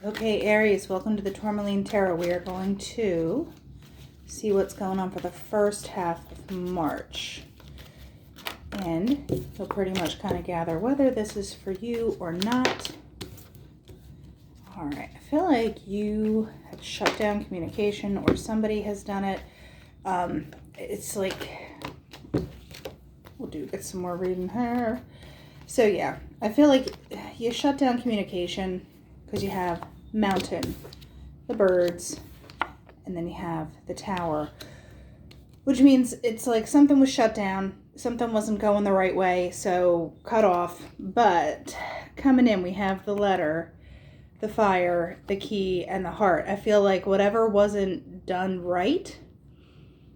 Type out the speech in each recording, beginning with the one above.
Okay, Aries, welcome to the Tourmaline Tarot. We are going to see what's going on for the first half of March. And you'll pretty much kind of gather whether this is for you or not. All right, I feel like you have shut down communication or somebody has done it. It's like, we'll get some more reading here. So yeah, I feel like you shut down communication because you have mountain, the birds, and then you have the tower, which means it's like something was shut down, something wasn't going the right way, so cut off. But coming in, we have the letter, the fire, the key, and the heart. I feel like whatever wasn't done right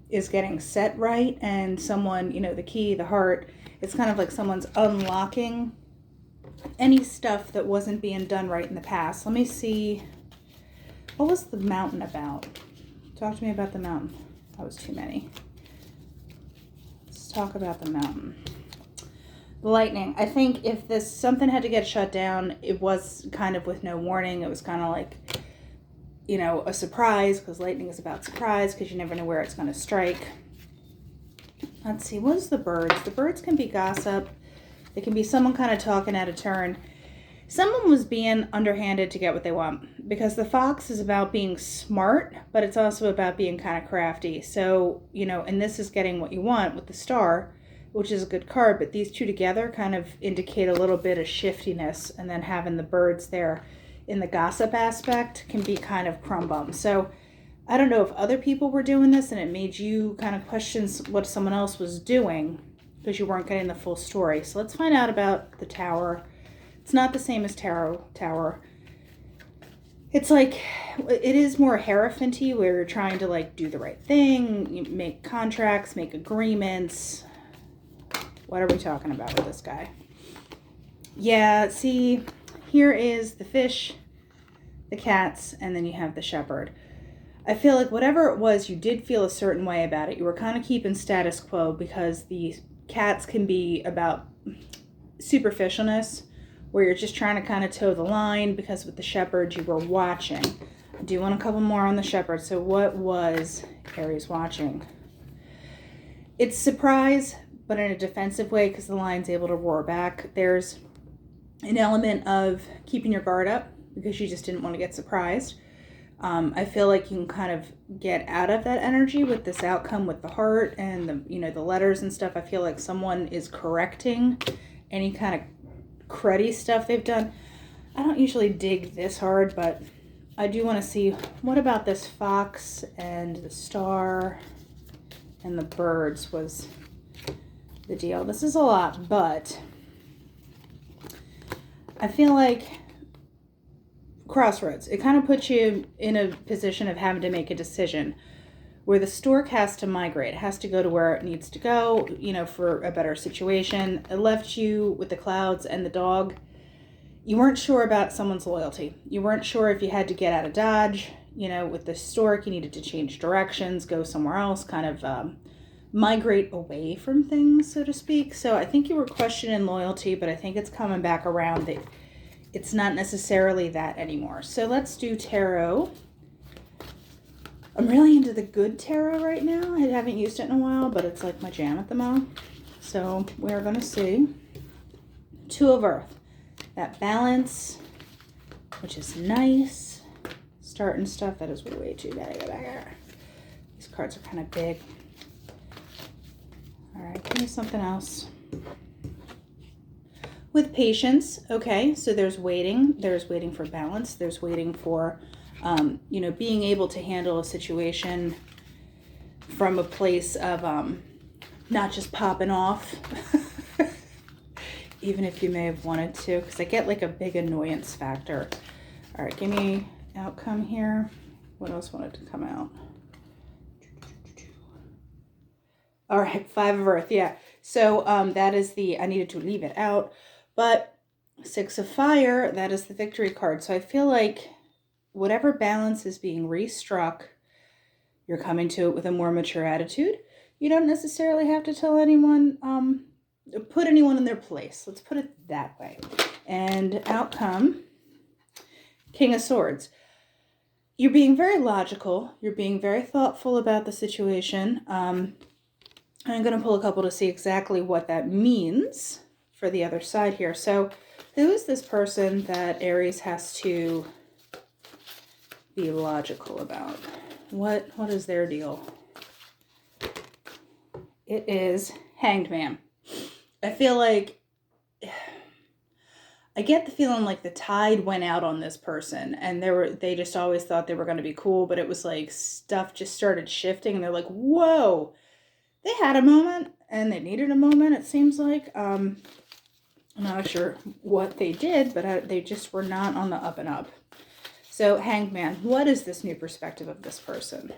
is getting set right, and someone, the key, the heart, it's kind of like someone's unlocking any stuff that wasn't being done right in the past. Let me see. What was the mountain about? Talk to me about the mountain. That was too many. Let's talk about the mountain. The lightning. I think if something had to get shut down, it was kind of with no warning. It was kind of like, a surprise, because lightning is about surprise, because you never know where it's going to strike. Let's see. What is the birds? The birds can be gossip. It can be someone kind of talking out of turn. Someone was being underhanded to get what they want, because the fox is about being smart, but it's also about being kind of crafty. So, and this is getting what you want with the star, which is a good card, but these two together kind of indicate a little bit of shiftiness, and then having the birds there in the gossip aspect can be kind of crumb bum. So I don't know if other people were doing this and it made you kind of question what someone else was doing, because you weren't getting the full story. So let's find out about the tower. It's not the same as tarot tower. It's like, it is more Hierophant-y, where you're trying to do the right thing, you make contracts, make agreements. What are we talking about with this guy? Yeah, see, here is the fish, the cats, and then you have the shepherd. I feel like whatever it was, you did feel a certain way about it. You were kind of keeping status quo, because the cats can be about superficialness, where you're just trying to kind of toe the line, because with the shepherd you were watching. I do want a couple more on the shepherd. So what was Aries watching? It's surprise, but in a defensive way, because the lion's able to roar back. There's an element of keeping your guard up, because you just didn't want to get surprised. I feel like you can kind of get out of that energy with this outcome with the heart and the letters and stuff. I feel like someone is correcting any kind of cruddy stuff they've done. I don't usually dig this hard, but I do want to see, what about this fox and the star and the birds was the deal. This is a lot, but I feel like crossroads. It kind of puts you in a position of having to make a decision, where the stork has to migrate. It has to go to where it needs to go, for a better situation. It left you with the clouds and the dog. You weren't sure about someone's loyalty. You weren't sure if you had to get out of Dodge. With the stork, you needed to change directions, go somewhere else, kind of migrate away from things, so to speak. So I think you were questioning loyalty, but I think it's coming back around that it's not necessarily that anymore. So let's do tarot. I'm really into the good tarot right now. I haven't used it in a while, but it's like my jam at the moment. So we're going to see Two of Earth. That balance, which is nice. Starting stuff, that is way too bad. Go back here. These cards are kind of big. All right, give me something else. With patience, okay, so there's waiting for balance, there's waiting for, being able to handle a situation from a place of not just popping off, even if you may have wanted to, because I get like a big annoyance factor. All right, give me outcome here. What else wanted to come out? All right, Five of Earth, yeah. So that is I needed to leave it out. But Six of Fire, that is the victory card. So I feel like whatever balance is being restruck, you're coming to it with a more mature attitude. You don't necessarily have to tell anyone, put anyone in their place. Let's put it that way. And outcome King of Swords. You're being very logical. You're being very thoughtful about the situation. I'm going to pull a couple to see exactly what that means for the other side here. So who is this person that Aries has to be logical about? What is their deal? It is Hanged Man. I feel like, I get the feeling like the tide went out on this person, and they just always thought they were going to be cool, but it was like stuff just started shifting, and they're like, whoa, they had a moment, and they needed a moment, it seems like. I'm not sure what they did, but they just were not on the up and up. So, Hanged Man, what is this new perspective of this person?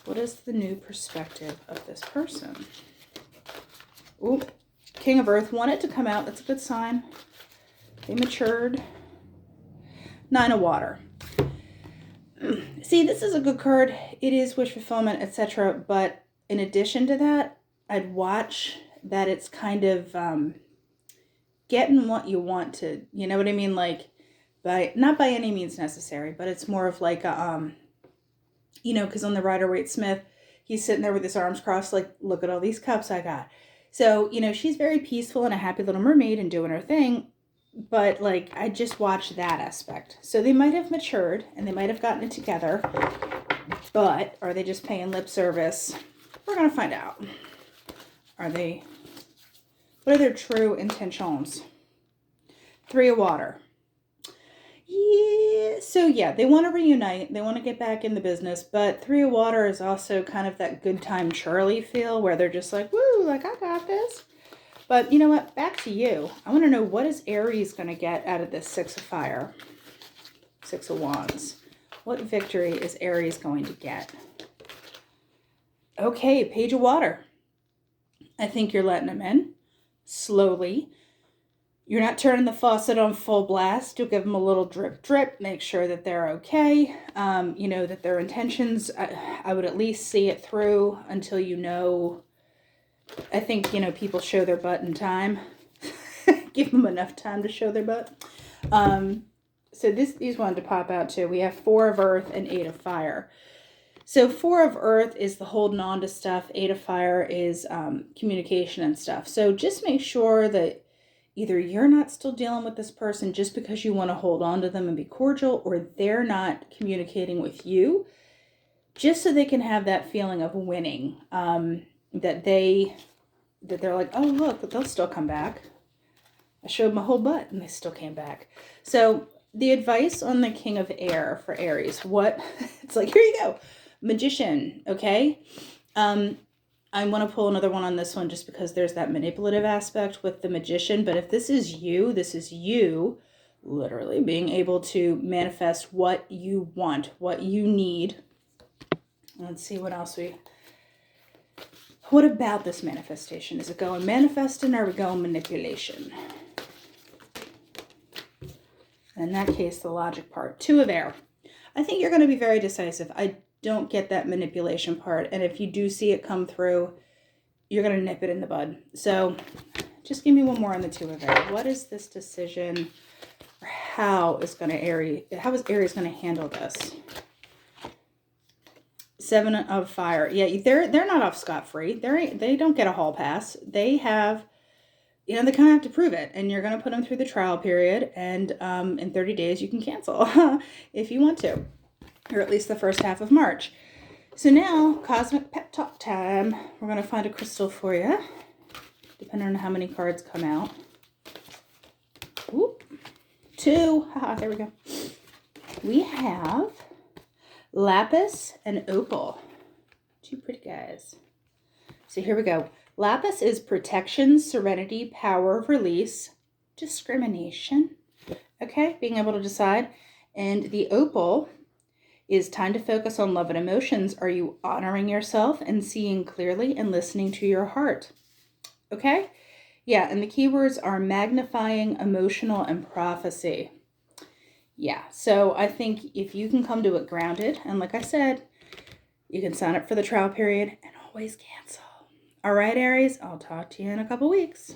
What is the new perspective of this person? Ooh, King of Earth wanted to come out. That's a good sign. They matured. Nine of Water. See, this is a good card. It is wish fulfillment, etc. But in addition to that, I'd watch that it's kind of getting what you want to, you know what I mean? Like, not by any means necessary, but it's more of like a, you know, because on the Rider-Waite-Smith, he's sitting there with his arms crossed, like, look at all these cups I got. So, you know, she's very peaceful and a happy little mermaid and doing her thing. But, like, I just watched that aspect. So they might have matured and they might have gotten it together. But are they just paying lip service? We're going to find out. What are their true intentions? Three of Water. Yeah, so yeah, they want to reunite. They want to get back in the business. But Three of Water is also kind of that good time Charlie feel where they're just like, woo, like, I got this. But you know what? Back to you. I want to know, what is Aries going to get out of this Six of Fire? Six of Wands. What victory is Aries going to get? Okay, Page of Water. I think you're letting them in slowly. You're not turning the faucet on full blast. You'll give them a little drip, drip. Make sure that they're okay. You know, that their intentions, I would at least see it through until you know. I think, you know, people show their butt in time. Give them enough time to show their butt. So these wanted to pop out too. We have Four of Earth and Eight of Fire. So Four of Earth is the holding on to stuff. Eight of Fire is communication and stuff. So just make sure that either you're not still dealing with this person just because you want to hold on to them and be cordial, or they're not communicating with you just so they can have that feeling of winning. That they're like, oh, look, they'll still come back. I showed my whole butt and they still came back. So the advice on the King of Air for Aries, it's like, here you go. Magician, okay? I want to pull another one on this one just because there's that manipulative aspect with the Magician. But if this is you literally being able to manifest what you want, what you need. Let's see what else what about this manifestation? Is it going manifesting or are we going manipulation? In that case, the logic part. Two of Air. I think you're going to be very decisive. I don't get that manipulation part. And if you do see it come through, you're going to nip it in the bud. So just give me one more on the Two of Air. What is this decision? Or how is Aries going to handle this? Seven of Fire. Yeah, they're not off scot-free. They don't get a hall pass. They have, you know, they kind of have to prove it. And you're going to put them through the trial period. And in 30 days, you can cancel if you want to. Or at least the first half of March. So now, Cosmic Pep Talk time. We're going to find a crystal for you, depending on how many cards come out. Ooh, two. Haha, there we go. We have Lapis and Opal. Two pretty guys. So here we go. Lapis is protection, serenity, power, release, discrimination. Okay, being able to decide. And the Opal is time to focus on love and emotions. Are you honoring yourself and seeing clearly and listening to your heart? Okay? Yeah, and the keywords are magnifying, emotional, and prophecy. Yeah, so I think if you can come to it grounded, and like I said, you can sign up for the trial period and always cancel. All right, Aries, I'll talk to you in a couple weeks.